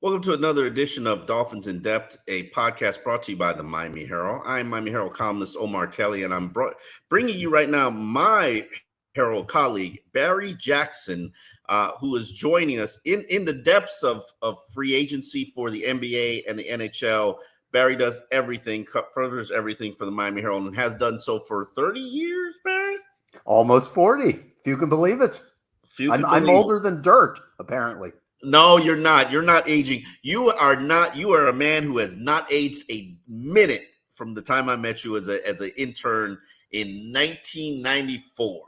Welcome to another edition of Dolphins in Depth, a podcast brought to you by the Miami Herald. I'm Miami Herald columnist Omar Kelly, and I'm bringing you right now my Herald colleague, Barry Jackson, who is joining us in the depths of free agency for the NBA and the NHL. Barry does everything, covers everything for the Miami Herald, and has done so for 30 years, Barry? Almost 40, if you can believe it. I'm older than dirt, apparently. No, you're not. You're not aging. You are not. You are a man who has not aged a minute from the time I met you as an intern in 1994.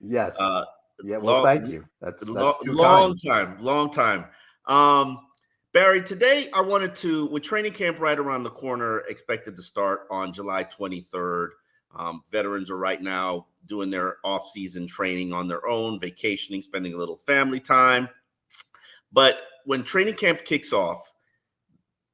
Yes. Thank you. That's long time. Barry, today I wanted to, with training camp right around the corner, expected to start on July 23rd. Veterans are right now doing their off-season training on their own, vacationing, spending a little family time. But when training camp kicks off,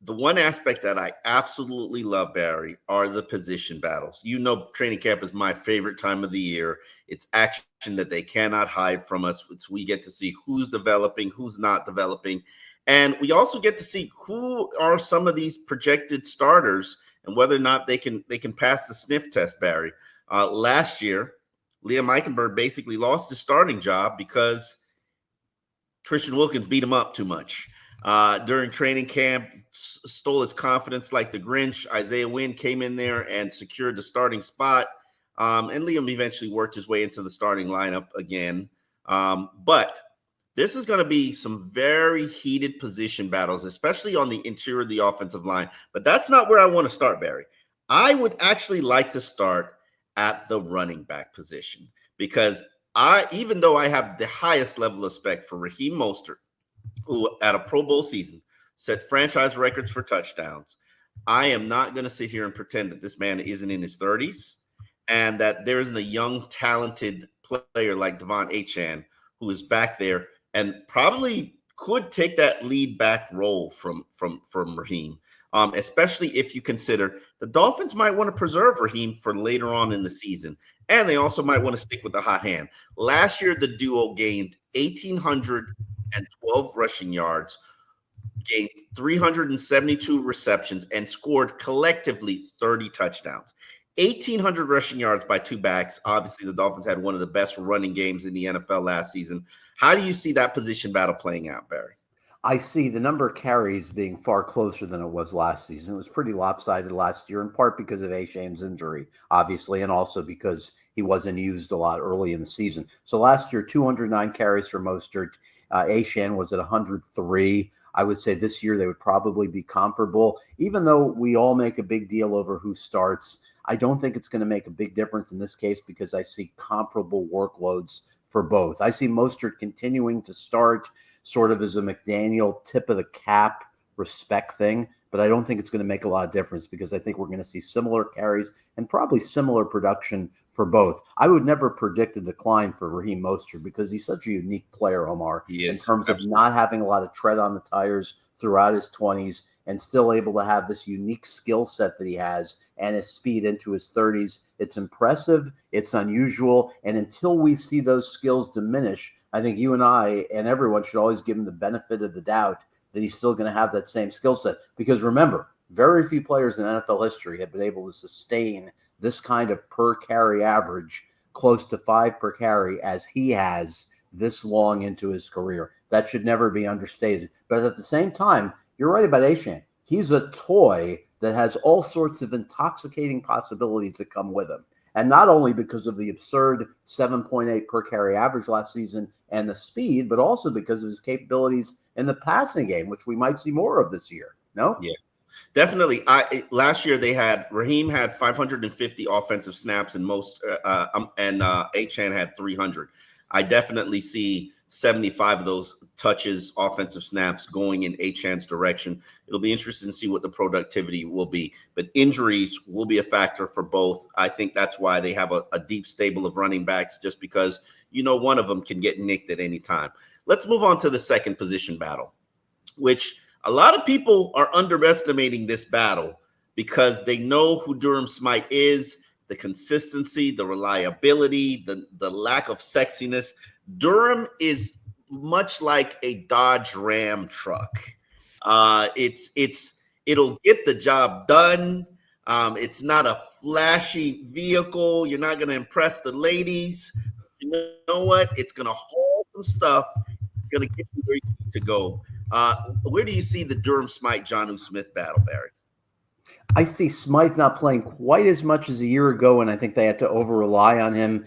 the one aspect that I absolutely love, Barry, are the position battles. You know, training camp is my favorite time of the year. It's action that they cannot hide from us. We get to see who's developing, who's not developing. And we also get to see who are some of these projected starters and whether or not they can pass the sniff test, Barry. Last year, Liam Eichenberg basically lost his starting job because Christian Wilkins beat him up too much during training camp, stole his confidence like the Grinch. Isaiah Wynn came in there and secured the starting spot. And Liam eventually worked his way into the starting lineup again. But this is going to be some very heated position battles, especially on the interior of the offensive line. But that's not where I want to start, Barry. I would actually like to start at the running back position because even though I have the highest level of respect for Raheem Mostert, who at a Pro Bowl season set franchise records for touchdowns, I am not going to sit here and pretend that this man isn't in his 30s and that there isn't a young, talented player like Devon Achane who is back there and probably could take that lead back role from Raheem, especially if you consider the Dolphins might want to preserve Raheem for later on in the season. And they also might want to stick with the hot hand. Last year, the duo gained 1,812 rushing yards, gained 372 receptions, and scored collectively 30 touchdowns. 1,800 rushing yards by two backs. Obviously, the Dolphins had one of the best running games in the NFL last season. How do you see that position battle playing out, Barry? I see the number of carries being far closer than it was last season. It was pretty lopsided last year, in part because of Achane's injury, obviously, and also because he wasn't used a lot early in the season. So last year, 209 carries for Mostert. Achane was at 103. I would say this year they would probably be comparable. Even though we all make a big deal over who starts, I don't think it's going to make a big difference in this case because I see comparable workloads for both. I see Mostert continuing to start sort of as a McDaniel tip of the cap respect thing, but I don't think it's going to make a lot of difference because I think we're going to see similar carries and probably similar production for both. I would never predict a decline for Raheem Mostert because he's such a unique player, Omar, in terms of not having a lot of tread on the tires throughout his 20s and still able to have this unique skill set that he has and his speed into his 30s. It's impressive. It's unusual. And until we see those skills diminish, I think you and I and everyone should always give him the benefit of the doubt that he's still going to have that same skill set. Because remember, very few players in NFL history have been able to sustain this kind of per carry average, close to 5 per carry, as he has this long into his career. That should never be understated. But at the same time, you're right about Achane. He's a toy that has all sorts of intoxicating possibilities that come with him. And not only because of the absurd 7.8 per carry average last season and the speed, but also because of his capabilities in the passing game, which we might see more of this year. No? Yeah, definitely. Last year Raheem had 550 offensive snaps and Achane had 300. I definitely see 75 of those touches, offensive snaps going in Achane's direction. It'll be interesting to see what the productivity will be, but injuries will be a factor for both. I think that's why they have a deep stable of running backs, just because, one of them can get nicked at any time. Let's move on to the second position battle, which a lot of people are underestimating this battle because they know who Durham Smythe is, the consistency, the reliability, the lack of sexiness. Durham is much like a Dodge Ram truck. It'll get the job done. It's not a flashy vehicle. You're not going to impress the ladies. You know what? It's going to haul some stuff. It's going to get you where you need to go. Where do you see the Durham Smythe Jonnu Smith battle, Barry? I see Smythe not playing quite as much as a year ago, and I think they had to over rely on him.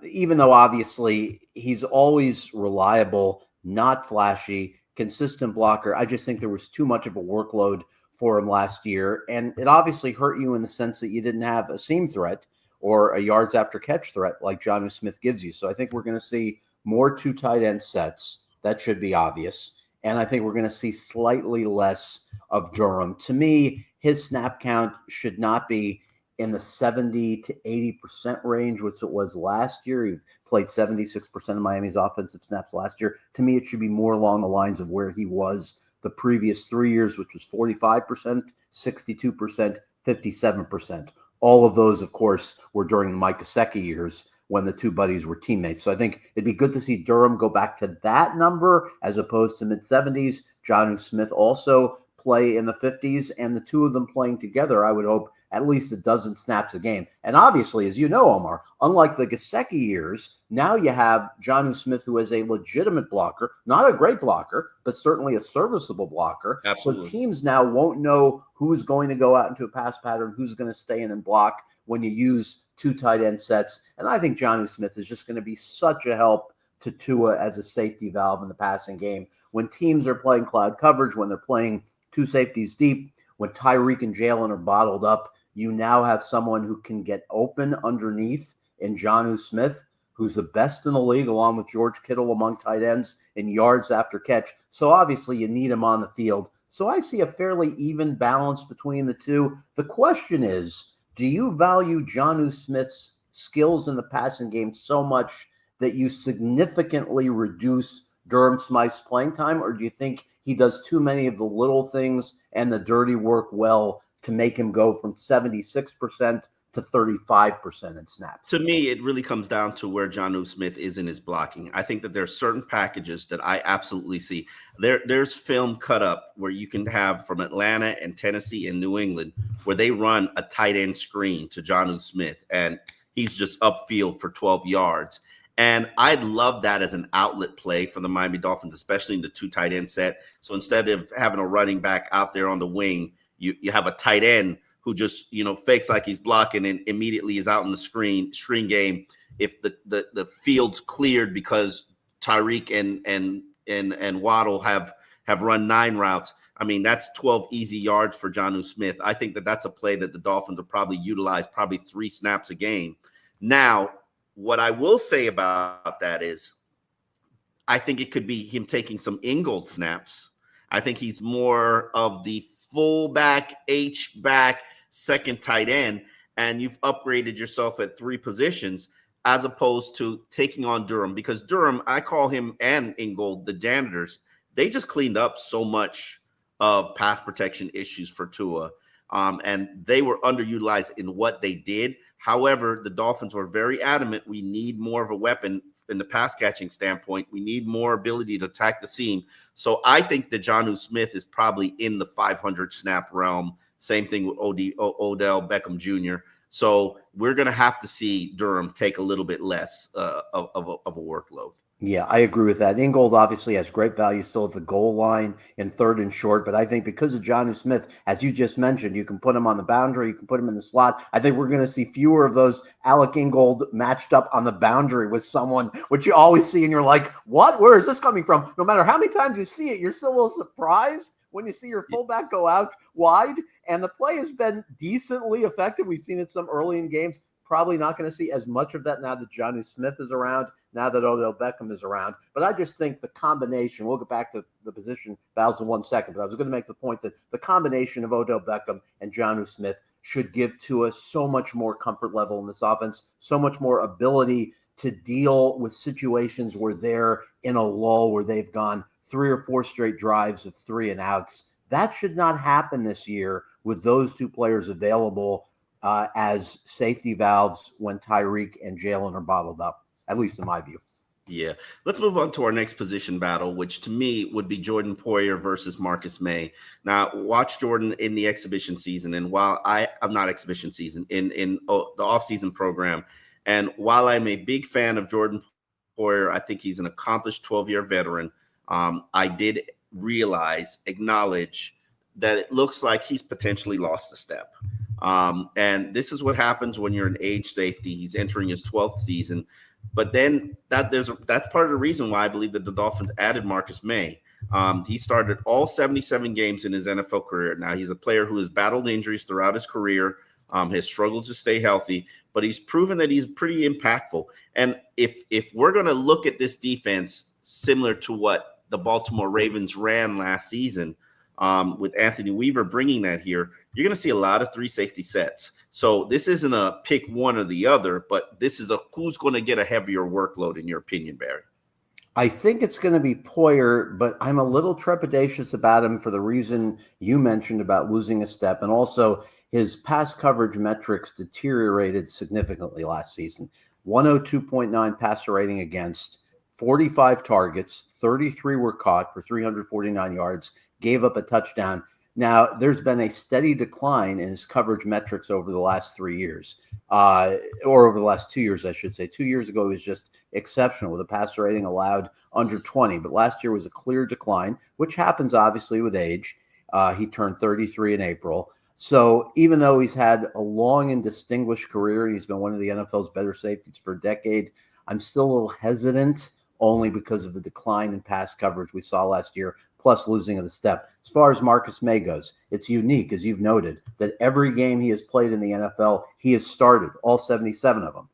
Even though obviously he's always reliable, not flashy, consistent blocker. I just think there was too much of a workload for him last year, and it obviously hurt you in the sense that you didn't have a seam threat or a yards after catch threat like Jonnu Smith gives you. So I think we're going to see more two tight end sets. That should be obvious. And I think we're going to see slightly less of Durham. To me, his snap count should not be in the 70 to 80% range, which it was last year. He played 76% of Miami's offensive snaps last year. To me, it should be more along the lines of where he was the previous 3 years, which was 45%, 62%, 57%. All of those, of course, were during the Mike Gesicki years when the two buddies were teammates. So I think it'd be good to see Durham go back to that number as opposed to mid-70s. Jonnu Smith also play in the 50s, and the two of them playing together, I would hope at least a dozen snaps a game. And obviously, as you know, Omar, unlike the Gesicki years, now you have Jonnu Smith, who is a legitimate blocker, not a great blocker, but certainly a serviceable blocker. Absolutely. So teams now won't know who's going to go out into a pass pattern, who's going to stay in and block when you use two tight end sets. And I think Jonnu Smith is just going to be such a help to Tua as a safety valve in the passing game. When teams are playing cloud coverage, when they're playing two safeties deep, when Tyreek and Jalen are bottled up, you now have someone who can get open underneath in Jonnu Smith, who's the best in the league, along with George Kittle among tight ends in yards after catch. So obviously you need him on the field. So I see a fairly even balance between the two. The question is, do you value Jonnu Smith's skills in the passing game so much that you significantly reduce Durham Smythe's playing time, or do you think he does too many of the little things and the dirty work well to make him go from 76% to 35% in snaps? To me, it really comes down to where Jonnu Smith is in his blocking. I think that there are certain packages that I absolutely see. There's film cut up where you can have from Atlanta and Tennessee and New England where they run a tight end screen to Jonnu Smith, and he's just upfield for 12 yards. And I'd love that as an outlet play for the Miami Dolphins, especially in the two tight end set. So instead of having a running back out there on the wing, you have a tight end who just, fakes like he's blocking and immediately is out in the screen game. If the field's cleared because Tyreek and Waddle have run 9 routes, I mean, that's 12 easy yards for Jonnu Smith. I think that that's a play that the Dolphins will probably utilize 3 snaps a game. Now, what I will say about that is I think it could be him taking some Ingold snaps. I think he's more of the fullback, H-back, second tight end, and you've upgraded yourself at 3 positions as opposed to taking on Durham. Because Durham, I call him and Ingold the janitors. They just cleaned up so much of pass protection issues for Tua, and they were underutilized in what they did. However, the Dolphins were very adamant we need more of a weapon in the pass catching standpoint. We need more ability to attack the seam. So I think that Jonnu Smith is probably in the 500 snap realm. Same thing with Odell Beckham Jr. So we're going to have to see Durham take a little bit less of a workload. Yeah, I agree with that. Ingold obviously has great value still at the goal line in 3rd and short, but I think because of Jonnu Smith, as you just mentioned, you can put him on the boundary, you can put him in the slot. I think we're going to see fewer of those Alec Ingold matched up on the boundary with someone, which you always see and you're like, what? Where is this coming from? No matter how many times you see it, you're still a little surprised when you see your fullback go out wide, and the play has been decently effective. We've seen it some early in games. Probably not going to see as much of that now that Jonnu Smith is around, now that Odell Beckham is around. But I just think the combination, we'll get back to the position battles in 1 second, but I was going to make the point that the combination of Odell Beckham and Jonnu Smith should give Tua so much more comfort level in this offense, so much more ability to deal with situations where they're in a lull, where they've gone 3 or 4 straight drives of 3 and outs. That should not happen this year with those 2 players available as safety valves when Tyreek and Jalen are bottled up, at least in my view. Yeah. Let's move on to our next position battle, which to me would be Jordan Poyer versus Marcus May. Now, watch Jordan in the exhibition season, and while I'm not exhibition season the offseason program, and while I'm a big fan of Jordan Poyer, I think he's an accomplished 12-year veteran. I did acknowledge that it looks like he's potentially lost a step. And this is what happens when you're an age safety. He's entering his 12th season. But then that's part of the reason why I believe that the Dolphins added Marcus May. He started all 77 games in his NFL career. Now, he's a player who has battled injuries throughout his career, has struggled to stay healthy, but he's proven that he's pretty impactful. And if we're going to look at this defense similar to what the Baltimore Ravens ran last season, with Anthony Weaver bringing that here, you're going to see a lot of three safety sets. So this isn't a pick one or the other, but this is who's going to get a heavier workload, in your opinion, Barry? I think it's going to be Poyer, but I'm a little trepidatious about him for the reason you mentioned about losing a step, and also his pass coverage metrics deteriorated significantly last season. 102.9 passer rating against, 45 targets, 33 were caught for 349 yards, gave up a touchdown. Now, there's been a steady decline in his coverage metrics over the last 3 years, or over the last 2 years, I should say. 2 years ago, he was just exceptional with a passer rating allowed under 20. But last year was a clear decline, which happens, obviously, with age. He turned 33 in April. So even though he's had a long and distinguished career, and he's been one of the NFL's better safeties for a decade, I'm still a little hesitant, only because of the decline in pass coverage we saw last year, plus losing of the step. As far as Marcus May goes, it's unique, as you've noted, that every game he has played in the NFL, he has started, all 77 of them.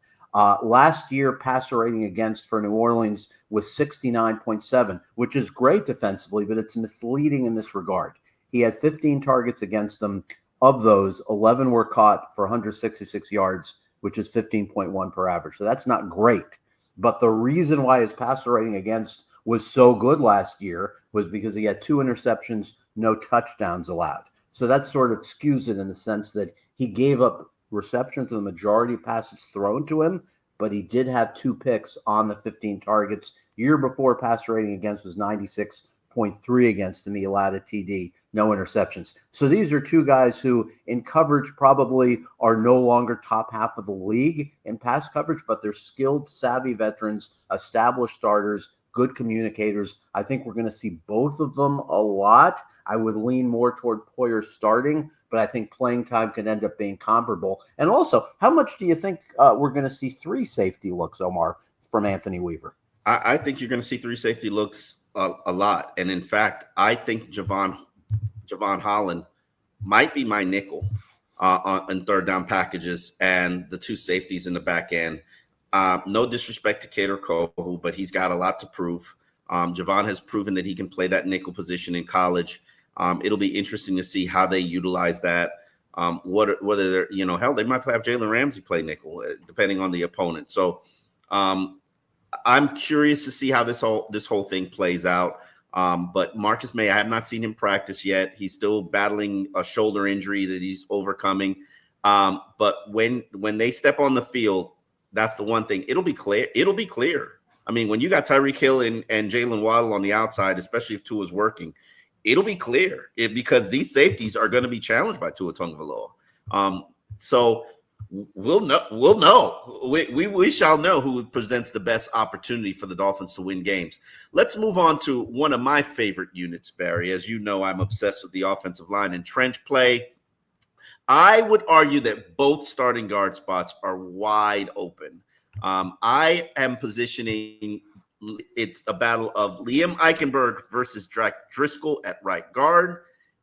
Last year, passer rating against for New Orleans was 69.7, which is great defensively, but it's misleading in this regard. He had 15 targets against them. Of those, 11 were caught for 166 yards, which is 15.1 per average. So that's not great. But the reason why his passer rating against was so good last year was because he had 2 interceptions, no touchdowns allowed. So that sort of skews it in the sense that he gave up reception to the majority of passes thrown to him, but he did have 2 picks on the 15 targets. Year before, passer rating against was 96.3 against him. He allowed a TD, no interceptions. So these are 2 guys who in coverage probably are no longer top half of the league in pass coverage, but they're skilled, savvy veterans, established starters, good communicators. I think we're going to see both of them a lot. I would lean more toward Poyer starting, but I think playing time could end up being comparable. And also, how much do you think we're going to see 3 safety looks, Omar, from Anthony Weaver? I think you're going to see 3 safety looks a lot. And in fact, I think Javon Holland might be my nickel on third down packages and the 2 safeties in the back end. No disrespect to Kader Kohu, but he's got a lot to prove. Javon has proven that he can play that nickel position in college. It'll be interesting to see how they utilize that. Whether they're, hell, they might have Jalen Ramsey play nickel, depending on the opponent. So I'm curious to see how this whole thing plays out. But Marcus May, I have not seen him practice yet. He's still battling a shoulder injury that he's overcoming. But when they step on the field, that's the one thing. It'll be clear. I mean, when you got Tyreek Hill and Jalen Waddle on the outside, especially if Tua's working, it'll be clear because these safeties are going to be challenged by Tua Tagovailoa. So we'll know. We shall know who presents the best opportunity for the Dolphins to win games. Let's move on to one of my favorite units, Barry. As you know, I'm obsessed with the offensive line and trench play. I would argue that both starting guard spots are wide open. I am positioning it's a battle of Liam Eichenberg versus Jack Driscoll at right guard,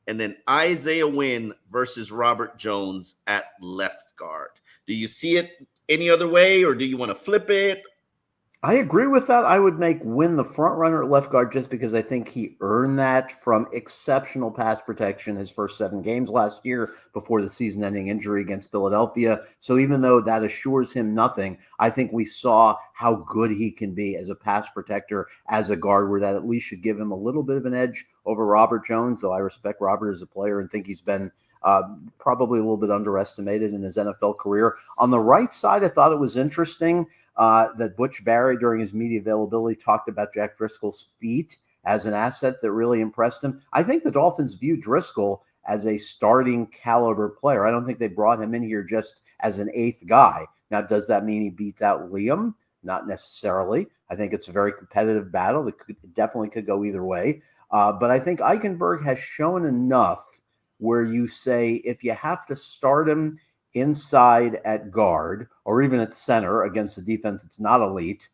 and then Isaiah Wynn versus Robert Jones at left guard. Do you see it any other way, or do you want to flip it? I agree with that. I would make Wynn the front runner at left guard just because I think he earned that from exceptional pass protection his first 7 games last year before the season-ending injury against Philadelphia. So even though that assures him nothing, I think we saw how good he can be as a pass protector, as a guard, where that at least should give him a little bit of an edge over Robert Jones, though I respect Robert as a player and think he's been probably a little bit underestimated in his NFL career. On the right side, I thought it was interesting. that Butch Barry, during his media availability, talked about Jack Driscoll's feet as an asset that really impressed him. I think the Dolphins view Driscoll as a starting caliber player. I don't think they brought him in here just as an eighth guy. Now, does that mean he beats out Liam? Not necessarily. I think it's a very competitive battle that definitely could go either way. But I think Eichenberg has shown enough where you say if you have to start him inside at guard or even at center against a defense that's not elite,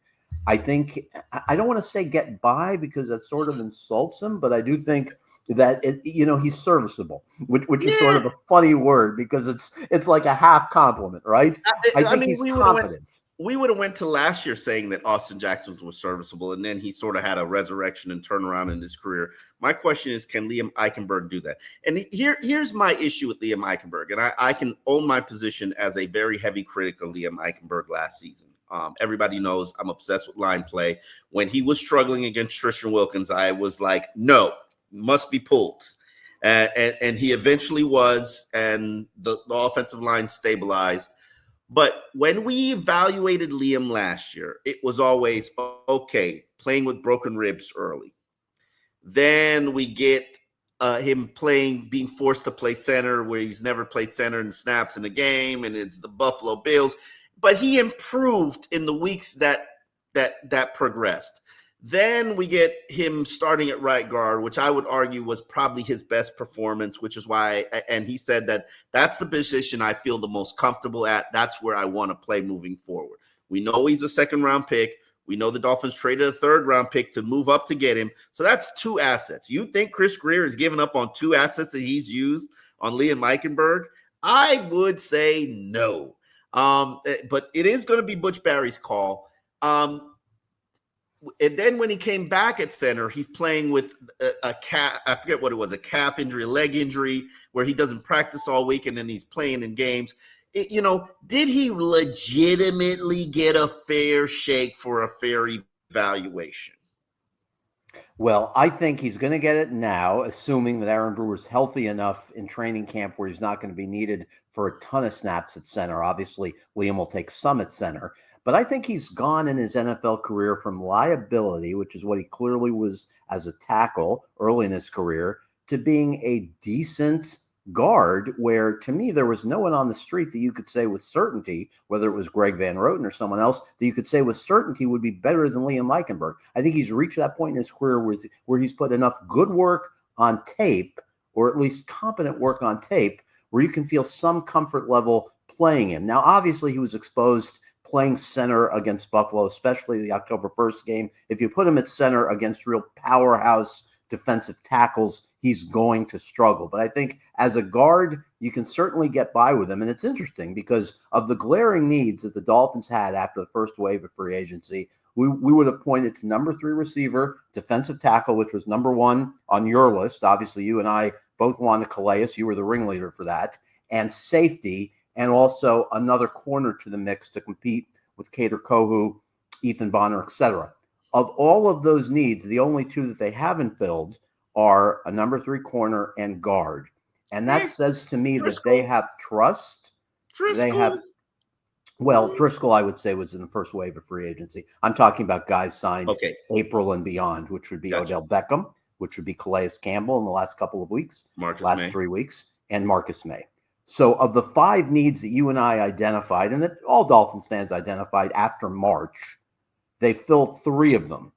I think, I don't want to say get by because that sort of insults him, but I do think that he's serviceable, which is sort of a funny word because it's like a half compliment, right? I think he's competent. We would have went to last year saying that Austin Jackson was serviceable, and then he sort of had a resurrection and turnaround in his career. My question is, can Liam Eichenberg do that? And here's my issue with Liam Eichenberg, and I can own my position as a very heavy critic of Liam Eichenberg last season. Everybody knows I'm obsessed with line play. When he was struggling against Tristan Wilkins, I was like, no, must be pulled. And he eventually was, and the offensive line stabilized. But when we evaluated Liam last year, it was always, okay, playing with broken ribs early. Then we get him being forced to play center where he's never played center in snaps in the game, and it's the Buffalo Bills. But he improved in the weeks that progressed. Then we get him starting at right guard, which I would argue was probably his best performance, which is why, and he said that that's the position I feel the most comfortable at. That's where I want to play moving forward. We know he's a second-round pick. We know the Dolphins traded a third-round pick to move up to get him. So that's two assets. You think Chris Greer is giving up on two assets that he's used on Liam Eichenberg? I would say no. But it is going to be Butch Barry's call. And then when he came back at center, he's playing with a calf. I forget what it was, a calf injury, a leg injury, where he doesn't practice all week, and then he's playing in games. Did he legitimately get a fair shake for a fair evaluation? Well, I think he's going to get it now, assuming that Aaron Brewer's healthy enough in training camp where he's not going to be needed for a ton of snaps at center. Obviously, Liam will take some at center. But I think he's gone in his NFL career from liability, which is what he clearly was as a tackle early in his career, to being a decent guard where, to me, there was no one on the street that you could say with certainty, whether it was Greg Van Roten or someone else, that you could say with certainty would be better than Liam Eichenberg. I think he's reached that point in his career where he's put enough good work on tape, or at least competent work on tape, where you can feel some comfort level playing him. Now, obviously, he was exposed playing center against Buffalo, especially the October 1st game. If you put him at center against real powerhouse defensive tackles, he's going to struggle. But I think as a guard, you can certainly get by with him. And it's interesting because of the glaring needs that the Dolphins had after the first wave of free agency. We would have pointed to number 3 receiver, defensive tackle, which was number 1 on your list. Obviously, you and I both wanted Calais. You were the ringleader for that. And safety, and also another corner to the mix to compete with Kader Kohu, Ethan Bonner, etc. Of all of those needs, the only 2 that they haven't filled are a number 3 corner and guard. And that says to me that they have trust. Driscoll. Driscoll, I would say, was in the first wave of free agency. I'm talking about guys signed April and beyond, which would be Odell Beckham, which would be Calais Campbell in the last couple of weeks, last 3 weeks, and Marcus May. So of the 5 needs that you and I identified, and that all Dolphins fans identified after March, they filled 3 of them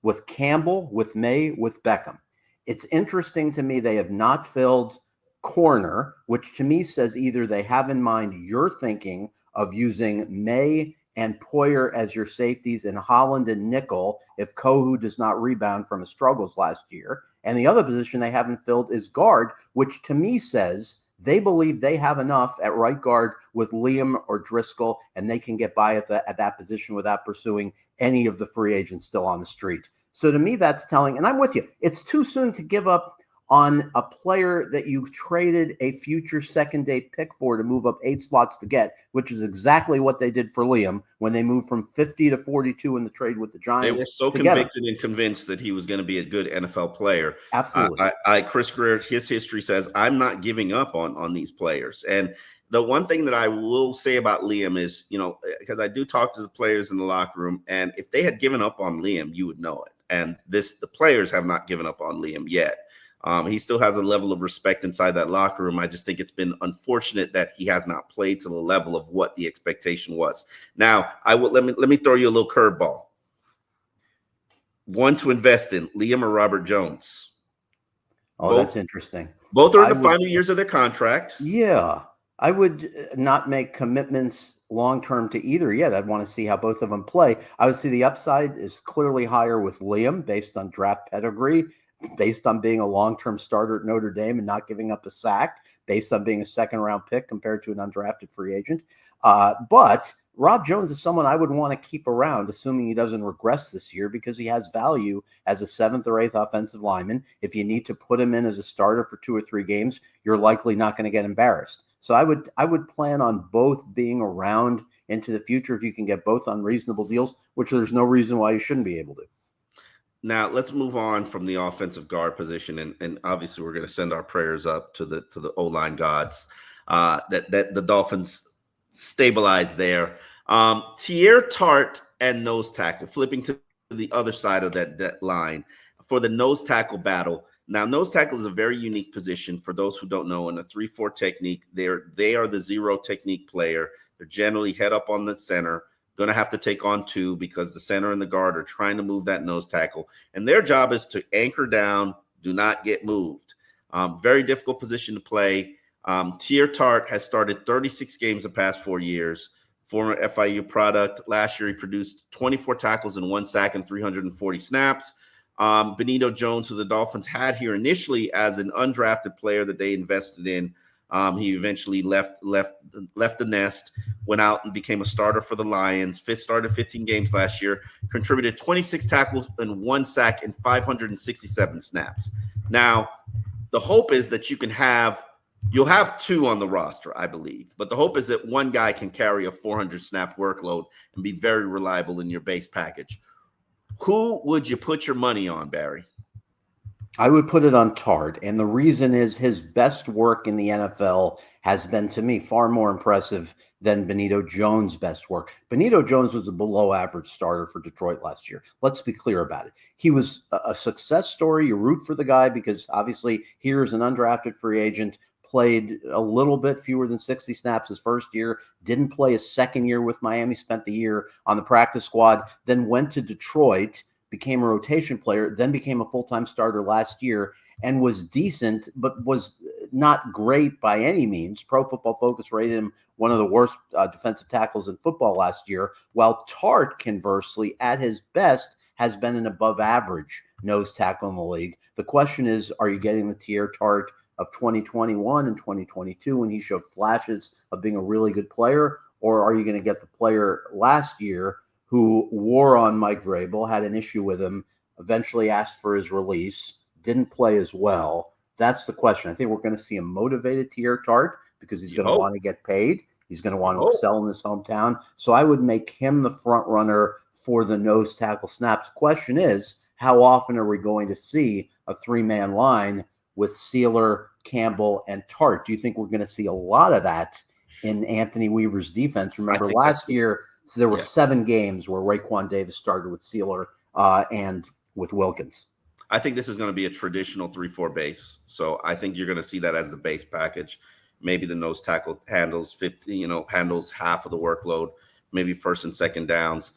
with Campbell, with May, with Beckham. It's interesting to me they have not filled corner, which to me says either they have in mind you're thinking of using May and Poyer as your safeties and Holland and nickel if Kohu does not rebound from his struggles last year. And the other position they haven't filled is guard, which to me says they believe they have enough at right guard with Liam or Driscoll, and they can get by at that position without pursuing any of the free agents still on the street. So to me, that's telling, and I'm with you. It's too soon to give up on a player that you traded a future second-day pick for to move up 8 spots to get, which is exactly what they did for Liam when they moved from 50 to 42 in the trade with the They were Giants so to get him. convicted and convinced that he was going to be a good NFL player. Absolutely. Chris Greer, his history says, I'm not giving up on these players. And the one thing that I will say about Liam is, because I do talk to the players in the locker room, and if they had given up on Liam, you would know it. And the players have not given up on Liam yet. He still has a level of respect inside that locker room. I just think it's been unfortunate that he has not played to the level of what the expectation was. Now, let me throw you a little curveball. One to invest in, Liam or Robert Jones? That's interesting. Both are in the final years of their contract. Yeah. I would not make commitments long-term to either yet. I'd want to see how both of them play. I would see the upside is clearly higher with Liam based on draft pedigree, based on being a long-term starter at Notre Dame and not giving up a sack, based on being a second-round pick compared to an undrafted free agent. But Rob Jones is someone I would want to keep around, assuming he doesn't regress this year, because he has value as a 7th or 8th offensive lineman. If you need to put him in as a starter for 2 or 3 games, you're likely not going to get embarrassed. So I would plan on both being around into the future if you can get both on reasonable deals, which there's no reason why you shouldn't be able to. Now let's move on from the offensive guard position, and obviously we're going to send our prayers up to the O-line gods that the Dolphins stabilize there. Tier Tart and nose tackle, flipping to the other side of that line for the nose tackle battle. Now, nose tackle is a very unique position. For those who don't know, in a 3-4 technique, they are the zero technique player. They're generally head up on the center, going to have to take on 2 because the center and the guard are trying to move that nose tackle. And their job is to anchor down, do not get moved. Very difficult position to play. Tier Tart has started 36 games the past 4 years. Former FIU product. Last year, he produced 24 tackles and 1 sack and 340 snaps. Benito Jones, who the Dolphins had here initially as an undrafted player that they invested in, he eventually left the nest, went out and became a starter for the Lions. Started 15 games last year, contributed 26 tackles and 1 sack and 567 snaps. Now, the hope is that you'll have 2 on the roster, I believe. But the hope is that one guy can carry a 400 snap workload and be very reliable in your base package. Who would you put your money on, Barry? I would put it on Tart. And the reason is his best work in the NFL has been, to me, far more impressive than Benito Jones' best work. Benito Jones was a below-average starter for Detroit last year. Let's be clear about it. He was a success story. You root for the guy because, obviously, here's an undrafted free agent, played a little bit fewer than 60 snaps his first year, didn't play his second year with Miami, spent the year on the practice squad, then went to Detroit, became a rotation player, then became a full-time starter last year, and was decent, but was not great by any means. Pro Football Focus rated him one of the worst defensive tackles in football last year, while Tart, conversely, at his best, has been an above-average nose tackle in the league. The question is, are you getting the Tier Tart of 2021 and 2022 when he showed flashes of being a really good player, or are you going to get the player last year who wore on Mike Vrabel, had an issue with him, eventually asked for his release, didn't play as well? That's the question. I think we're going to see a motivated Tier Tart because he's going to want to get paid. He's going to want to excel in his hometown. So I would make him the front runner for the nose tackle snaps. Question is, how often are we going to see a 3-man line with Sealer, Campbell, and Tart? Do you think we're going to see a lot of that in Anthony Weaver's defense? Remember last year, so there were 7 games where Raekwon Davis started with Sealer and with Wilkins. I think this is going to be a traditional 3-4 base. So I think you're going to see that as the base package. Maybe the nose tackle handles half of the workload, maybe first and second downs.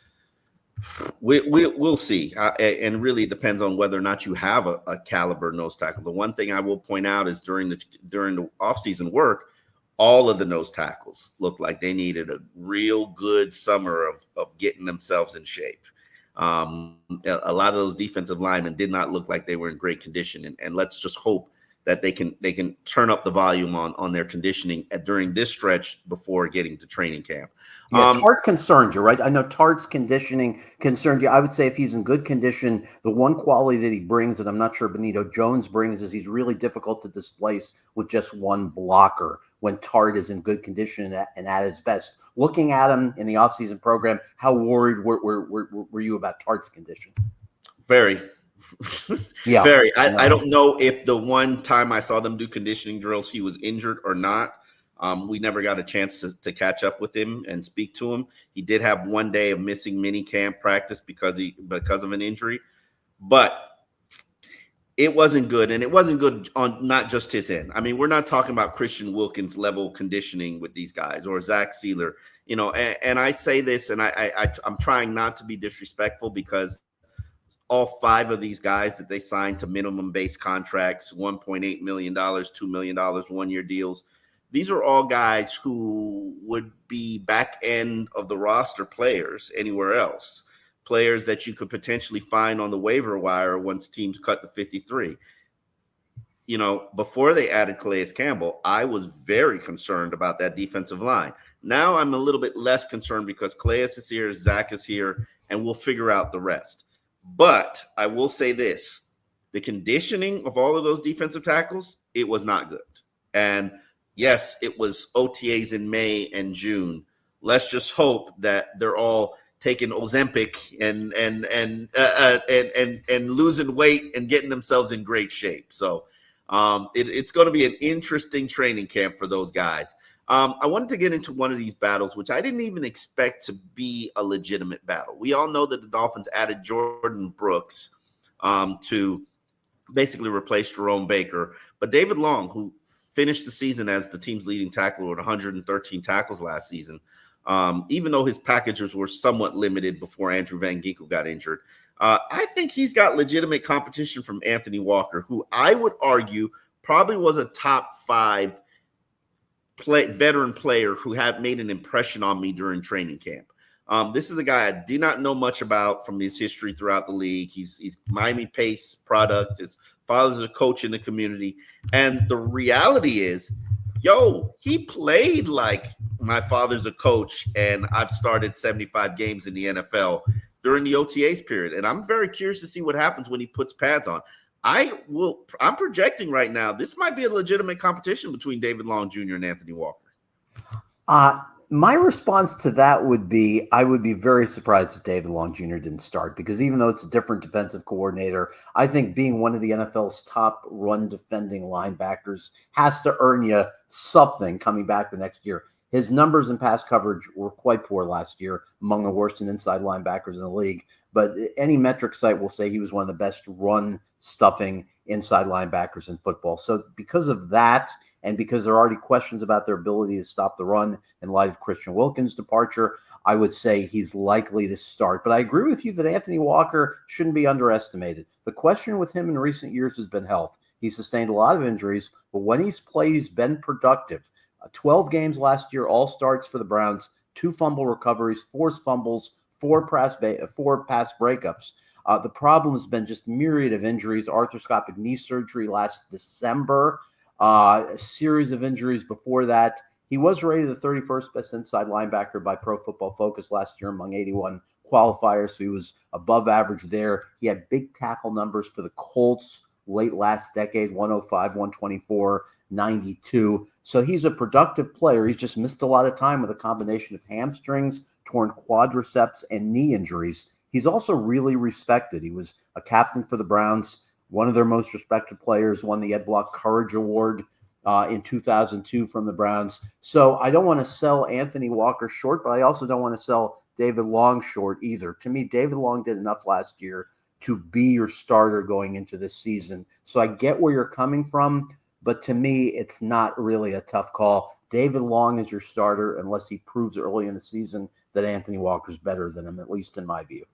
We'll see. And really it depends on whether or not you have a caliber nose tackle. The one thing I will point out is during the offseason work, all of the nose tackles looked like they needed a real good summer of getting themselves in shape. A lot of those defensive linemen did not look like they were in great condition. And let's just hope that they can turn up the volume on their conditioning during this stretch before getting to training camp. Yeah, Tart concerned you, right? I know Tart's conditioning concerned you. I would say if he's in good condition, the one quality that he brings, and I'm not sure Benito Jones brings, is he's really difficult to displace with just one blocker when Tart is in good condition and at his best. Looking at him in the offseason program, how worried were you about Tart's condition? Very. Yeah. Very. I don't know if the one time I saw them do conditioning drills, he was injured or not. We never got a chance to catch up with him and speak to him. He did have one day of missing mini camp practice because of an injury, but it wasn't good. And it wasn't good on not just his end. I mean, we're not talking about Christian Wilkins level conditioning with these guys or Zach Sealer, and I say this, and I'm trying not to be disrespectful, because all 5 of these guys that they signed to minimum base contracts, $1.8 million, $2 million, 1-year deals. These are all guys who would be back end of the roster players anywhere else, players that you could potentially find on the waiver wire once teams cut to 53. Before they added Calais Campbell, I was very concerned about that defensive line. Now I'm a little bit less concerned because Calais is here, Zach is here, and we'll figure out the rest. But I will say this, the conditioning of all of those defensive tackles, it was not good. And yes, it was OTAs in May and June. Let's just hope that they're all taking Ozempic and losing weight and getting themselves in great shape. So it's going to be an interesting training camp for those guys. I wanted to get into one of these battles, which I didn't even expect to be a legitimate battle. We all know that the Dolphins added Jordan Brooks to basically replace Jerome Baker. But David Long, who finished the season as the team's leading tackler with 113 tackles last season, even though his packages were somewhat limited before Andrew Van Ginkel got injured, I think he's got legitimate competition from Anthony Walker, who I would argue probably was a top 5 veteran player who had made an impression on me during training camp. This is a guy I did not know much about from his history throughout the league. He's Miami Pace product. His father's a coach in the community. And the reality is, he played like my father's a coach, and I've started 75 games in the NFL during the OTAs period. And I'm very curious to see what happens when he puts pads on. I'm projecting right now, this might be a legitimate competition between David Long Jr. and Anthony Walker. My response to that would be, I would be very surprised if David Long Jr. didn't start, because even though it's a different defensive coordinator, I think being one of the NFL's top run defending linebackers has to earn you something coming back the next year. His numbers in pass coverage were quite poor last year, among the worst in inside linebackers in the league. But any metric site will say he was one of the best run stuffing inside linebackers in football. So because of that, and because there are already questions about their ability to stop the run in light of Christian Wilkins' departure, I would say he's likely to start. But I agree with you that Anthony Walker shouldn't be underestimated. The question with him in recent years has been health. He's sustained a lot of injuries, but when he's played, he's been productive. 12 games last year, all starts for the Browns, 2 fumble recoveries, 4 fumbles, 4 pass breakups. The problem has been just myriad of injuries, arthroscopic knee surgery last December, a series of injuries before that. He was rated the 31st best inside linebacker by Pro Football Focus last year among 81 qualifiers, so he was above average there. He had big tackle numbers for the Colts late last decade, 105, 124, 92. So he's a productive player. He's just missed a lot of time with a combination of hamstrings, torn quadriceps, and knee injuries. He's also really respected. He was a captain for the Browns, one of their most respected players, won the Ed Block Courage Award in 2002 from the Browns. So I don't want to sell Anthony Walker short, but I also don't want to sell David Long short either. To me, David Long did enough last year to be your starter going into this season. So I get where you're coming from, but to me, it's not really a tough call. David Long is your starter unless he proves early in the season that Anthony Walker's better than him, at least in my view.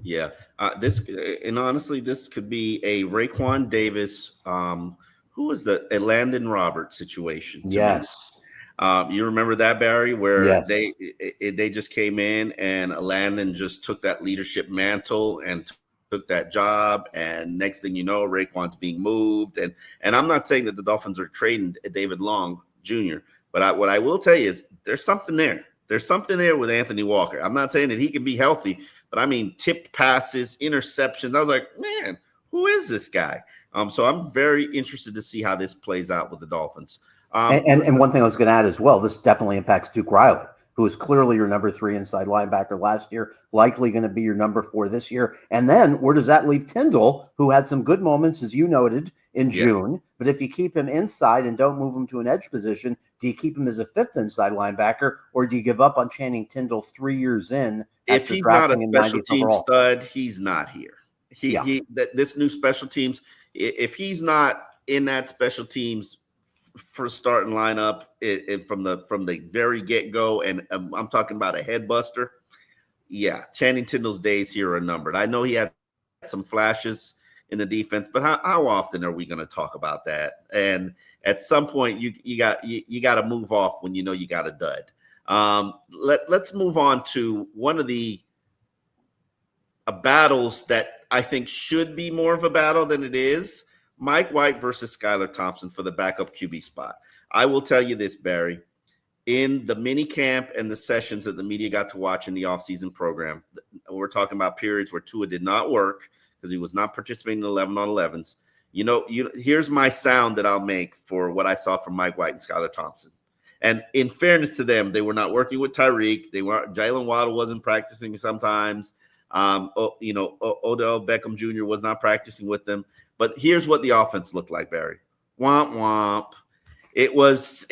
Yeah, honestly, this could be a Raekwon Davis, who was the Landon Roberts situation. Yes. You remember that, Barry, where yes. they just came in and Landon just took that leadership mantle and took that job, and next thing you know, Raekwon's being moved. And I'm not saying that the Dolphins are trading David Long Jr., but what I will tell you is there's something there. There's something there with Anthony Walker. I'm not saying that he can be healthy, but I mean tipped passes, interceptions. I was like, man, who is this guy? So I'm very interested to see how this plays out with the Dolphins. And one thing I was going to add as well, this definitely impacts Duke Riley, who was clearly your number 3 inside linebacker last year, likely going to be your number 4 this year. And then where does that leave Tyndall, who had some good moments, as you noted, in June? But if you keep him inside and don't move him to an edge position, do you keep him as a 5th inside linebacker, or do you give up on Channing Tyndall 3 years in? If he's not a special team stud, he's not here. This new special teams, if he's not in that special teams for starting lineup from the very get-go, and I'm talking about a head buster, Channing Tyndall's days here are numbered. I know he had some flashes in the defense, but how often are we going to talk about that? And at some point, you got to move off when you know you got a dud. Let's move on to one of the battles that I think should be more of a battle than it is. Mike White versus Skylar Thompson for the backup QB spot. I will tell you this, Barry. In the mini camp and the sessions that the media got to watch in the offseason program, we're talking about periods where Tua did not work because he was not participating in 11-on-11s. Here's my sound that I'll make for what I saw from Mike White and Skylar Thompson. And in fairness to them, they were not working with Tyreek. Jalen Waddle wasn't practicing sometimes. Odell Beckham Jr. was not practicing with them. But here's what the offense looked like, Barry. Womp womp. It was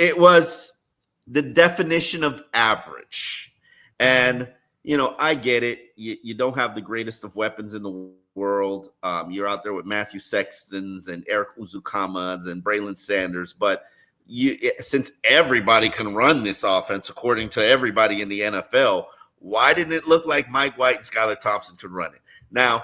the definition of average. And, I get it. You don't have the greatest of weapons in the world. You're out there with Matthew Sextons and Eric Uzukamas and Braylon Sanders. But since everybody can run this offense, according to everybody in the NFL, why didn't it look like Mike White and Skylar Thompson could run it? Now,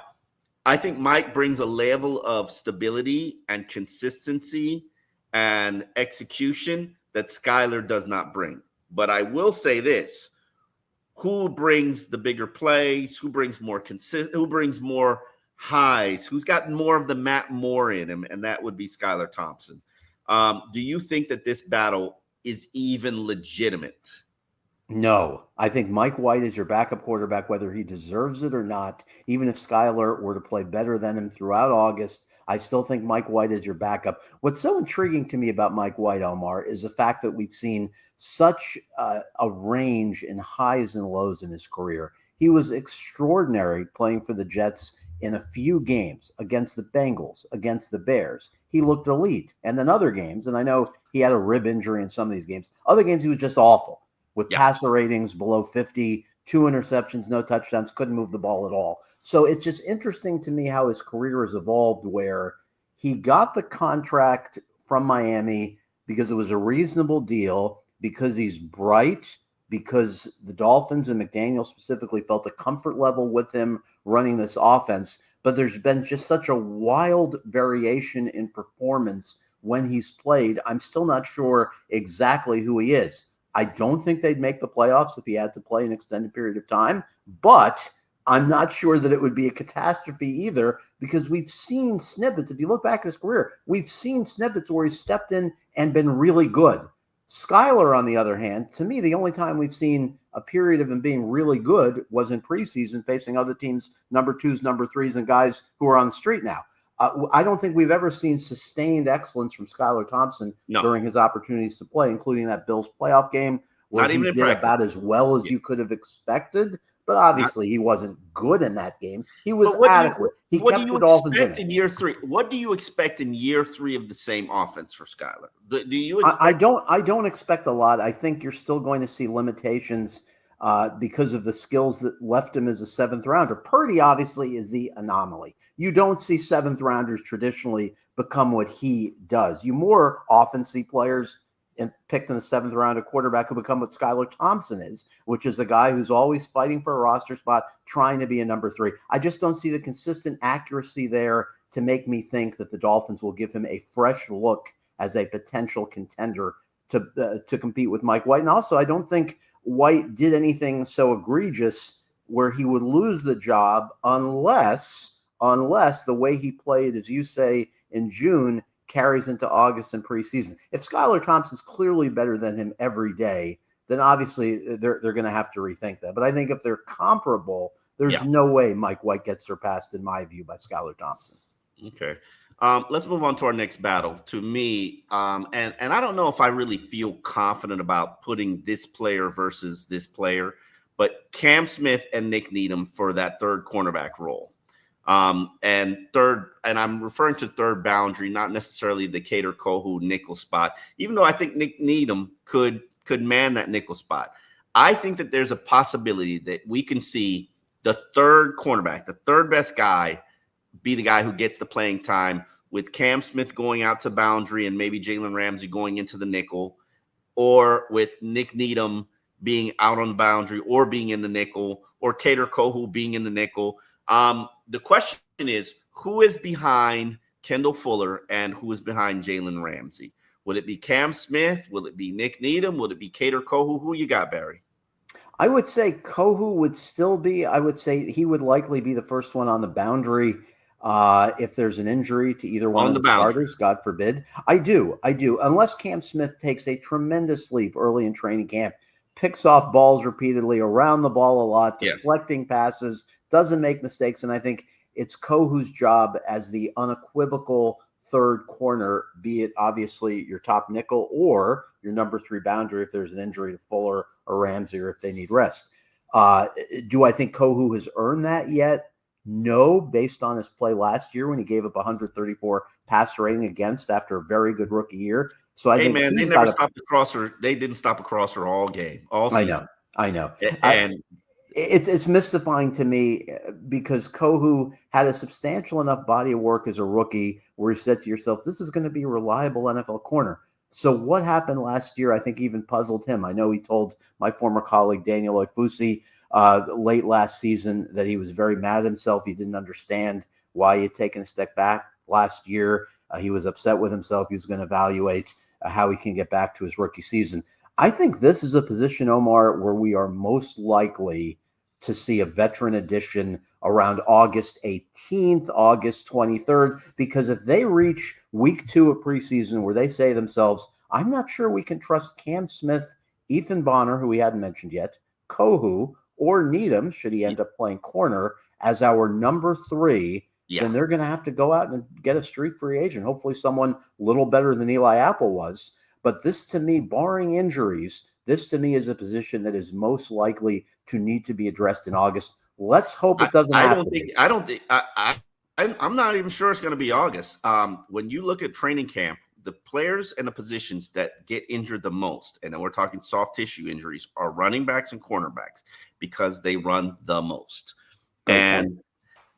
I think Mike brings a level of stability and consistency and execution that Skylar does not bring. But I will say this: who brings the bigger plays? Who brings more who brings more highs? Who's got more of the Matt Moore in him? And that would be Skylar Thompson. Do you think that this battle is even legitimate? No, I think Mike White is your backup quarterback, whether he deserves it or not. Even if Skylar were to play better than him throughout August, I still think Mike White is your backup. What's so intriguing to me about Mike White, Omar, is the fact that we've seen such a range in highs and lows in his career. He was extraordinary playing for the Jets in a few games against the Bengals, against the Bears. He looked elite. And then other games, and I know he had a rib injury in some of these games, other games he was just awful. With passer ratings below 50, 2 interceptions, no touchdowns, couldn't move the ball at all. So it's just interesting to me how his career has evolved, where he got the contract from Miami because it was a reasonable deal, because he's bright, because the Dolphins and McDaniel specifically felt a comfort level with him running this offense. But there's been just such a wild variation in performance when he's played. I'm still not sure exactly who he is. I don't think they'd make the playoffs if he had to play an extended period of time, but I'm not sure that it would be a catastrophe either, because we've seen snippets. If you look back at his career, we've seen snippets where he stepped in and been really good. Skylar, on the other hand, to me, the only time we've seen a period of him being really good was in preseason, facing other teams, number 2s, number 3s, and guys who are on the street now. I don't think we've ever seen sustained excellence from Skylar Thompson during his opportunities to play, including that Bills playoff game where he did about as well as you could have expected. But obviously, he wasn't good in that game. He was adequate. What do you expect in year 3? What do you expect in year 3 of the same offense for Skylar? Do you expect? I don't expect a lot. I think you're still going to see limitations because of the skills that left him as a 7th rounder. Purdy obviously is the anomaly. You don't see 7th rounders traditionally become what he does. You more often see players picked in the 7th round, a quarterback who become what Skylar Thompson is, which is a guy who's always fighting for a roster spot, trying to be a number 3. I just don't see the consistent accuracy there to make me think that the Dolphins will give him a fresh look as a potential contender to compete with Mike White. And also, I don't think White did anything so egregious where he would lose the job unless unless the way he played, as you say, in June carries into August and preseason. If Skylar Thompson's clearly better than him every day, then obviously they're going to have to rethink that. But I think if they're comparable, there's no way Mike White gets surpassed, in my view, by Skylar Thompson. Okay. Let's move on to our next battle. To me, and I don't know if I really feel confident about putting this player versus this player, but Cam Smith and Nick Needham for that third cornerback role. And I'm referring to third boundary, not necessarily the Cater Kohu nickel spot, even though I think Nick Needham could man that nickel spot. I think that there's a possibility that we can see the third cornerback, the third best guy, be the guy who gets the playing time, with Cam Smith going out to boundary and maybe Jalen Ramsey going into the nickel, or with Nick Needham being out on the boundary or being in the nickel, or Cater Kohu being in the nickel. The question is, who is behind Kendall Fuller and who is behind Jalen Ramsey? Would it be Cam Smith? Will it be Nick Needham? Will it be Cater Kohu? Who you got, Barry? I would say Kohu would still be. I would say he would likely be the first one on the boundary. If there's an injury to either one of the starters, God forbid. I do. Unless Cam Smith takes a tremendous leap early in training camp, picks off balls repeatedly, around the ball a lot, deflecting passes, doesn't make mistakes. And I think it's Kohu's job as the unequivocal third corner, be it obviously your top nickel or your number 3 boundary if there's an injury to Fuller or Ramsey, or if they need rest. Do I think Kohu has earned that yet? No, based on his play last year when he gave up 134 passer rating against after a very good rookie year. So I think they never stopped the crosser. They didn't stop a crosser all game, all season. I know. And it's mystifying to me because Kohu had a substantial enough body of work as a rookie where you said to yourself, this is going to be a reliable NFL corner. So what happened last year, I think, even puzzled him. I know he told my former colleague Daniel Oifusi late last season that he was very mad at himself. He didn't understand why he had taken a step back last year. He was upset with himself. He was going to evaluate how he can get back to his rookie season. I think this is a position, Omar, where we are most likely to see a veteran addition around August 18th, August 23rd, because if they reach week 2 of preseason where they say themselves, I'm not sure we can trust Cam Smith, Ethan Bonner, who we hadn't mentioned yet, Kohu, or Needham, should he end up playing corner, as our number 3, then they're going to have to go out and get a street free agent, hopefully someone a little better than Eli Apple was. But this, to me, barring injuries, this to me is a position that is most likely to need to be addressed in August. Let's hope it doesn't happen. I'm not even sure it's going to be August. When you look at training camp, the players and the positions that get injured the most, and then we're talking soft tissue injuries, are running backs and cornerbacks because they run the most. And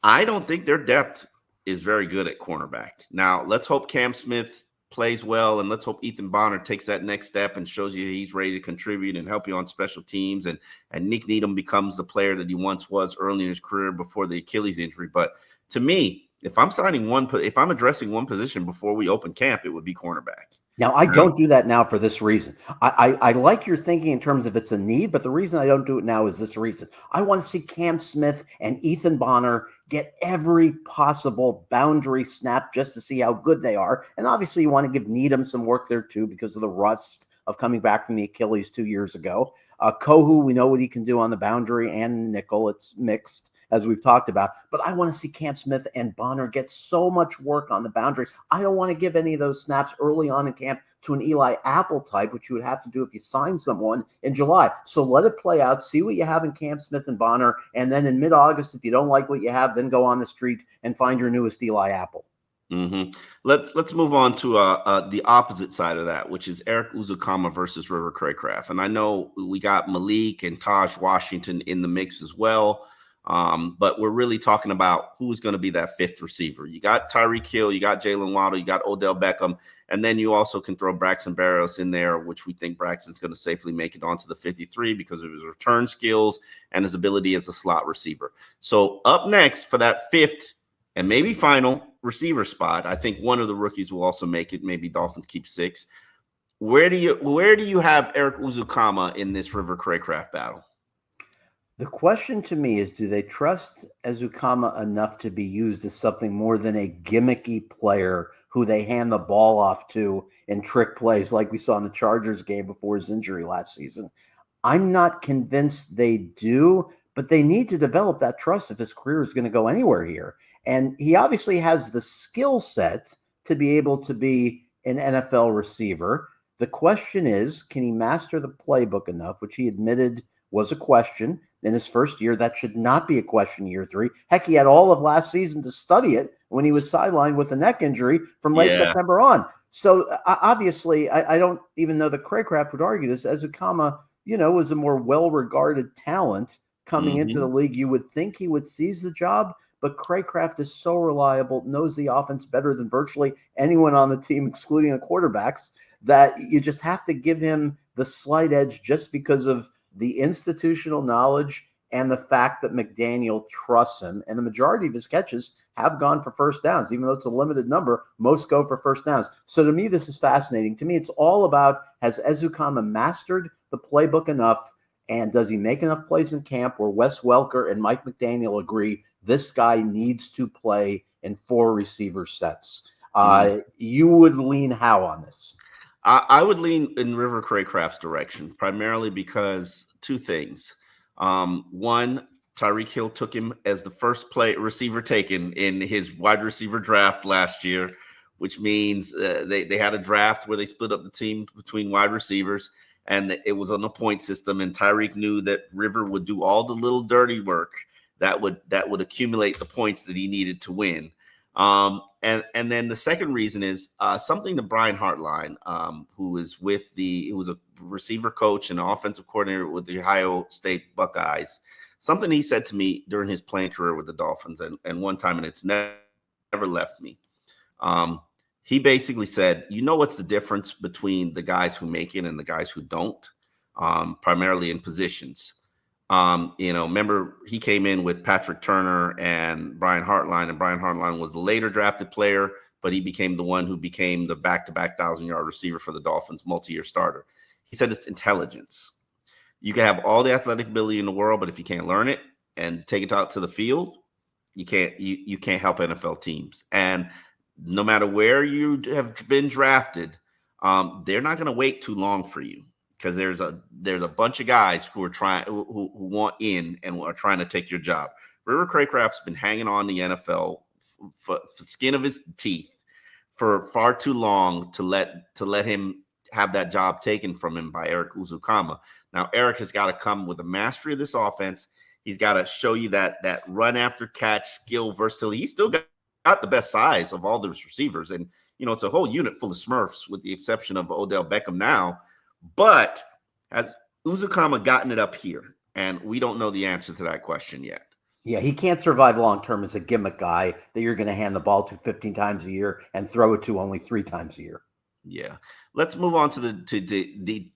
I don't think their depth is very good at cornerback. Now, let's hope Cam Smith plays well, and let's hope Ethan Bonner takes that next step and shows you he's ready to contribute and help you on special teams, and Nick Needham becomes the player that he once was early in his career before the Achilles injury. But to me, if I'm addressing one position before we open camp, it would be cornerback. Now, I don't do that now for this reason. I like your thinking in terms of it's a need, but the reason I don't do it now is this reason. I want to see Cam Smith and Ethan Bonner get every possible boundary snap just to see how good they are. And obviously you want to give Needham some work there too because of the rust of coming back from the Achilles 2 years ago. Kohu, we know what he can do on the boundary and nickel. It's mixed, as we've talked about. But I want to see Cam Smith and Bonner get so much work on the boundary. I don't want to give any of those snaps early on in camp to an Eli Apple type, which you would have to do if you sign someone in July. So let it play out, see what you have in Cam Smith and Bonner, and then in mid-August, if you don't like what you have, then go on the street and find your newest Eli Apple. Mm-hmm. Let's move on to the opposite side of that, which is Eric Uzukama versus River Craycraft. And I know we got Malik and Taj Washington in the mix as well. But we're really talking about who's going to be that 5th receiver. You got Tyreek Hill, you got Jalen Waddle, you got Odell Beckham, and then you also can throw Braxton Berrios in there, which we think Braxton's going to safely make it onto the 53 because of his return skills and his ability as a slot receiver. So up next for that 5th and maybe final receiver spot, I think one of the rookies will also make it. Maybe Dolphins keep 6. Where do you have Eric Uzukama in this River Craycraft battle? The question to me is, do they trust Azukama enough to be used as something more than a gimmicky player who they hand the ball off to in trick plays like we saw in the Chargers game before his injury last season? I'm not convinced they do, but they need to develop that trust if his career is going to go anywhere here. And he obviously has the skill set to be able to be an NFL receiver. The question is, can he master the playbook enough, which he admitted was a question in his first year. That should not be a question year 3. Heck, he had all of last season to study it when he was sidelined with a neck injury from late September on. So obviously, I don't even know that Craycraft would argue this. Azukama, was a more well-regarded talent coming into the league. You would think he would seize the job, but Craycraft is so reliable, knows the offense better than virtually anyone on the team, excluding the quarterbacks, that you just have to give him the slight edge just because of the institutional knowledge and the fact that McDaniel trusts him. And the majority of his catches have gone for first downs. Even though it's a limited number, most go for first downs. So to me, this is fascinating. To me, it's all about, has Azukama mastered the playbook enough, and does he make enough plays in camp where Wes Welker and Mike McDaniel agree this guy needs to play in 4 receiver sets? You would lean how on this? I would lean in River Craycraft's direction, primarily because 2 things. One, Tyreek Hill took him as the first receiver taken in his wide receiver draft last year, which means they had a draft where they split up the team between wide receivers, and it was on a point system. And Tyreek knew that River would do all the little dirty work that would accumulate the points that he needed to win. And then the second reason is something to Brian Hartline, who was a receiver coach and offensive coordinator with the Ohio State Buckeyes. Something he said to me during his playing career with the Dolphins, and one time, and it's never left me. He basically said, what's the difference between the guys who make it and the guys who don't, primarily in positions. Remember, he came in with Patrick Turner and Brian Hartline, and Brian Hartline was the later drafted player, but he became the one who became the back-to-back 1,000-yard receiver for the Dolphins, multi-year starter. He said it's intelligence. You can have all the athletic ability in the world, but if you can't learn it and take it out to the field, you can't help NFL teams. And no matter where you have been drafted, they're not going to wait too long for you, because there's a bunch of guys who are who want in and are trying to take your job. River Craycraft's been hanging on the NFL for the skin of his teeth for far too long to let him have that job taken from him by Eric Azukama. Now, Eric has got to come with a mastery of this offense. He's got to show you that run after catch skill, versatility. He's still got the best size of all those receivers, and it's a whole unit full of Smurfs, with the exception of Odell Beckham now. But has Azukama gotten it up here? And we don't know the answer to that question yet. Yeah, he can't survive long-term as a gimmick guy that you're going to hand the ball to 15 times a year and throw it to only 3 times a year. Yeah. Let's move on to the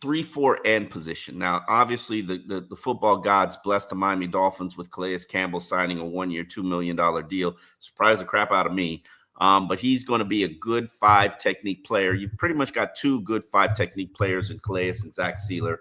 3-4 end position. Now, obviously, the football gods blessed the Miami Dolphins with Calais Campbell signing a 1-year, $2 million deal. Surprised the crap out of me. But he's going to be a good 5 technique player. You've pretty much got 2 good 5 technique players in Calais and Zach Sealer.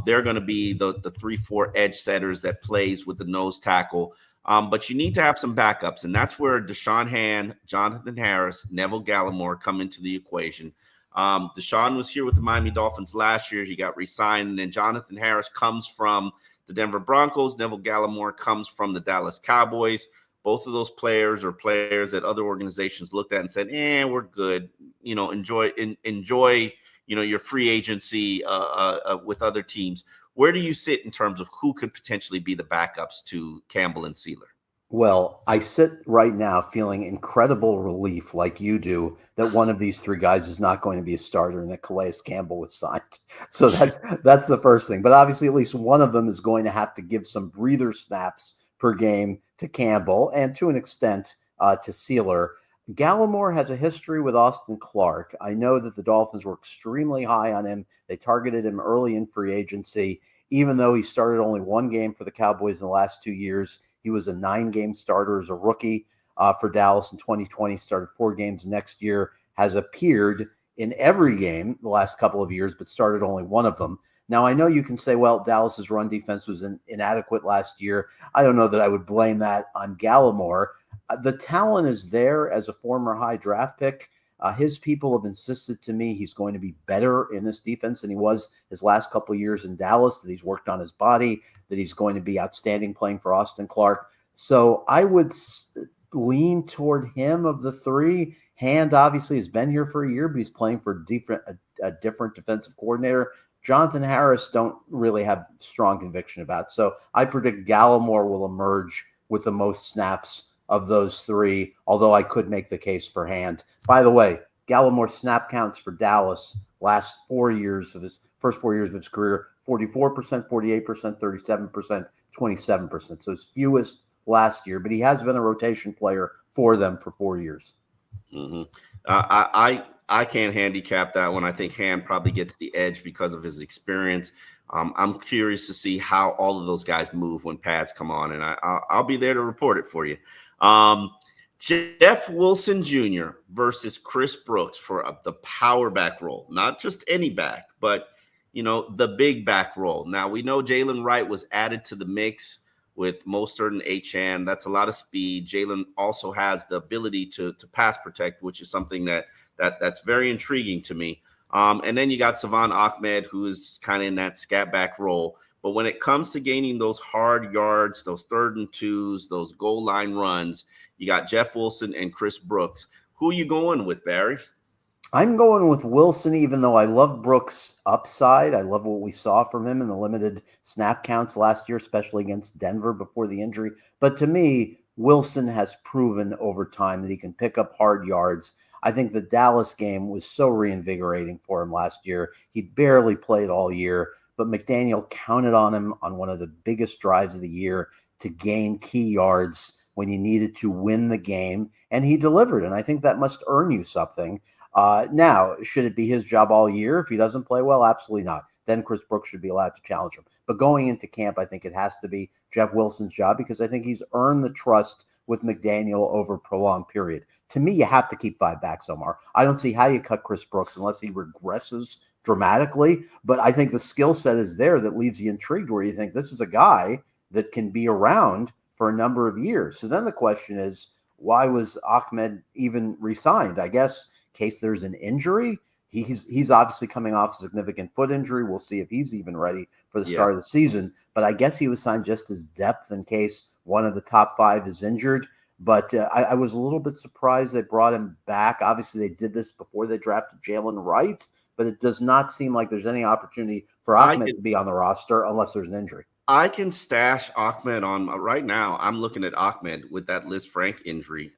They're going to be the 3-4 edge setters that plays with the nose tackle. But you need to have some backups, and that's where Deshaun Hand, Jonathan Harris, Neville Gallimore come into the equation. Deshaun was here with the Miami Dolphins last year. He got re-signed, and then Jonathan Harris comes from the Denver Broncos. Neville Gallimore comes from the Dallas Cowboys. Both of those players are players that other organizations looked at and said, we're good. Enjoy, your free agency with other teams. Where do you sit in terms of who could potentially be the backups to Campbell and Sealer? Well, I sit right now feeling incredible relief, like you do, that one of these 3 guys is not going to be a starter and that Calais Campbell was signed. So that's the first thing. But obviously, at least one of them is going to have to give some breather snaps per game to Campbell and to an extent to Sealer. Gallimore has a history with Austin Clark. I know that the Dolphins were extremely high on him. They targeted him early in free agency, even though he started only 1 game for the Cowboys in the last 2 years. He was a 9-game starter as a rookie for Dallas in 2020, started 4 games next year, has appeared in every game the last couple of years, but started only 1 of them. Now, I know you can say, well, Dallas's run defense was inadequate last year. I don't know that I would blame that on Gallimore. The talent is there as a former high draft pick. His people have insisted to me he's going to be better in this defense than he was his last couple of years in Dallas, that he's worked on his body, that he's going to be outstanding playing for Austin Clark. So I would lean toward him of the three. Hand obviously has been here for a year, but he's playing for a different defensive coordinator. Jonathan Harris don't really have strong conviction about. So I predict Gallimore will emerge with the most snaps of those three, although I could make the case for Hand. By the way, Gallimore's snap counts for Dallas last 4 years of his first 4 years of his career, 44%, 48%, 37%, 27%. So his fewest last year, but he has been a rotation player for them for 4 years. Mm-hmm. I can't handicap that one. I think Hand probably gets the edge because of his experience. I'm curious to see how all of those guys move when pads come on, and I'll be there to report it for you. Jeff Wilson Jr. versus Chris Brooks for the power back role, not just any back, but the big back role. Now we know Jalen Wright was added to the mix with Mostert and Achane. That's a lot of speed. Jalen also has the ability to pass protect, which is something that's very intriguing to me. And then you got Savon Ahmed, who is kind of in that scat back role. But when it comes to gaining those hard yards, those 3rd and 2s, those goal line runs, you got Jeff Wilson and Chris Brooks. Who are you going with, Barry? I'm going with Wilson, even though I love Brooks' upside. I love what we saw from him in the limited snap counts last year, especially against Denver before the injury. But to me, Wilson has proven over time that he can pick up hard yards. I think the Dallas game was so reinvigorating for him last year. He barely played all year, but McDaniel counted on him on one of the biggest drives of the year to gain key yards when he needed to win the game, and he delivered. And I think that must earn you something. Now, should it be his job all year if he doesn't play well? Absolutely not. Then Chris Brooks should be allowed to challenge him. But going into camp, I think it has to be Jeff Wilson's job because I think he's earned the trust with McDaniel over a prolonged period. To me, you have to keep 5 backs, Omar. I don't see how you cut Chris Brooks unless he regresses dramatically. But I think the skill set is there that leaves you intrigued where you think this is a guy that can be around for a number of years. So then the question is, why was Ahmed even re-signed? I guess in case there's an injury. He's obviously coming off a significant foot injury. We'll see if he's even ready for the start of the season. But I guess he was signed just as depth in case one of the top 5 is injured. But I was a little bit surprised they brought him back. Obviously, they did this before they drafted Jalen Wright, but it does not seem like there's any opportunity for Ahmed to be on the roster unless there's an injury. I can stash Ahmed on right now. I'm looking at Ahmed with that Liz Frank injury.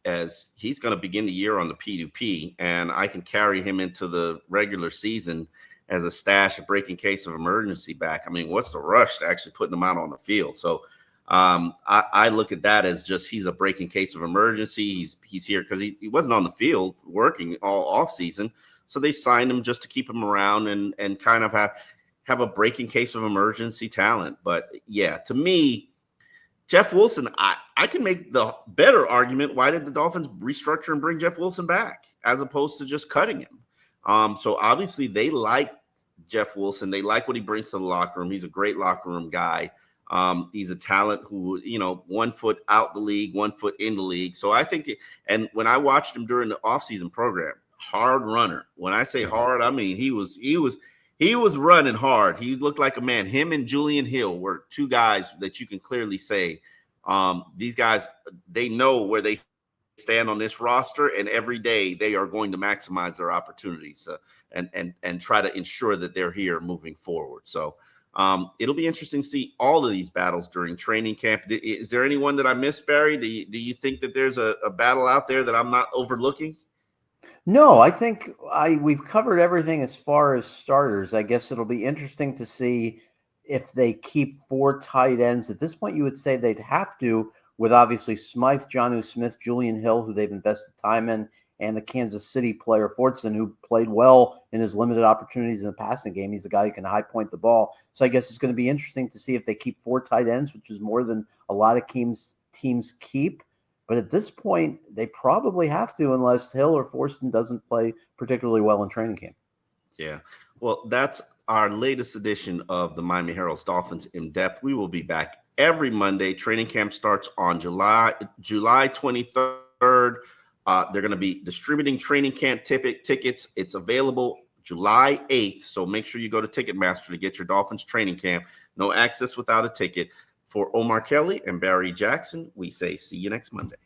As he's going to begin the year on the P2P, and I can carry him into the regular season as a stash, a breaking case of emergency back. I mean, what's the rush to actually putting him out on the field? So I look at that as just he's a breaking case of emergency. He's here because he wasn't on the field working all off season, so they signed him just to keep him around and kind of have a breaking case of emergency talent. But yeah, to me, Jeff Wilson, I can make the better argument. Why did the Dolphins restructure and bring Jeff Wilson back as opposed to just cutting him? So obviously they like Jeff Wilson. They like what he brings to the locker room. He's a great locker room guy. He's a talent who, 1 foot out the league, 1 foot in the league. So I think, and when I watched him during the offseason program, hard runner. When I say hard, I mean he was running hard. He looked like a man. Him and Julian Hill were 2 guys that you can clearly say these guys, they know where they stand on this roster, and every day they are going to maximize their opportunities and try to ensure that they're here moving forward. So it'll be interesting to see all of these battles during training camp. Is there anyone that I missed, Barry? Do you think that there's a battle out there that I'm not overlooking? No, I think we've covered everything as far as starters. I guess it'll be interesting to see if they keep 4 tight ends. At this point, you would say they'd have to, with obviously Smythe, Jonnu Smith, Julian Hill, who they've invested time in, and the Kansas City player Fortson, who played well in his limited opportunities in the passing game. He's a guy who can high point the ball. So I guess it's going to be interesting to see if they keep 4 tight ends, which is more than a lot of teams keep. But at this point, they probably have to unless Hill or Fortson doesn't play particularly well in training camp. Yeah. Well, that's our latest edition of the Miami Herald's Dolphins in Depth. We will be back every Monday. Training camp starts on July 23rd. They're going to be distributing training camp tickets. It's available July 8th. So make sure you go to Ticketmaster to get your Dolphins training camp. No access without a ticket. For Omar Kelly and Barry Jackson, we say see you next Monday.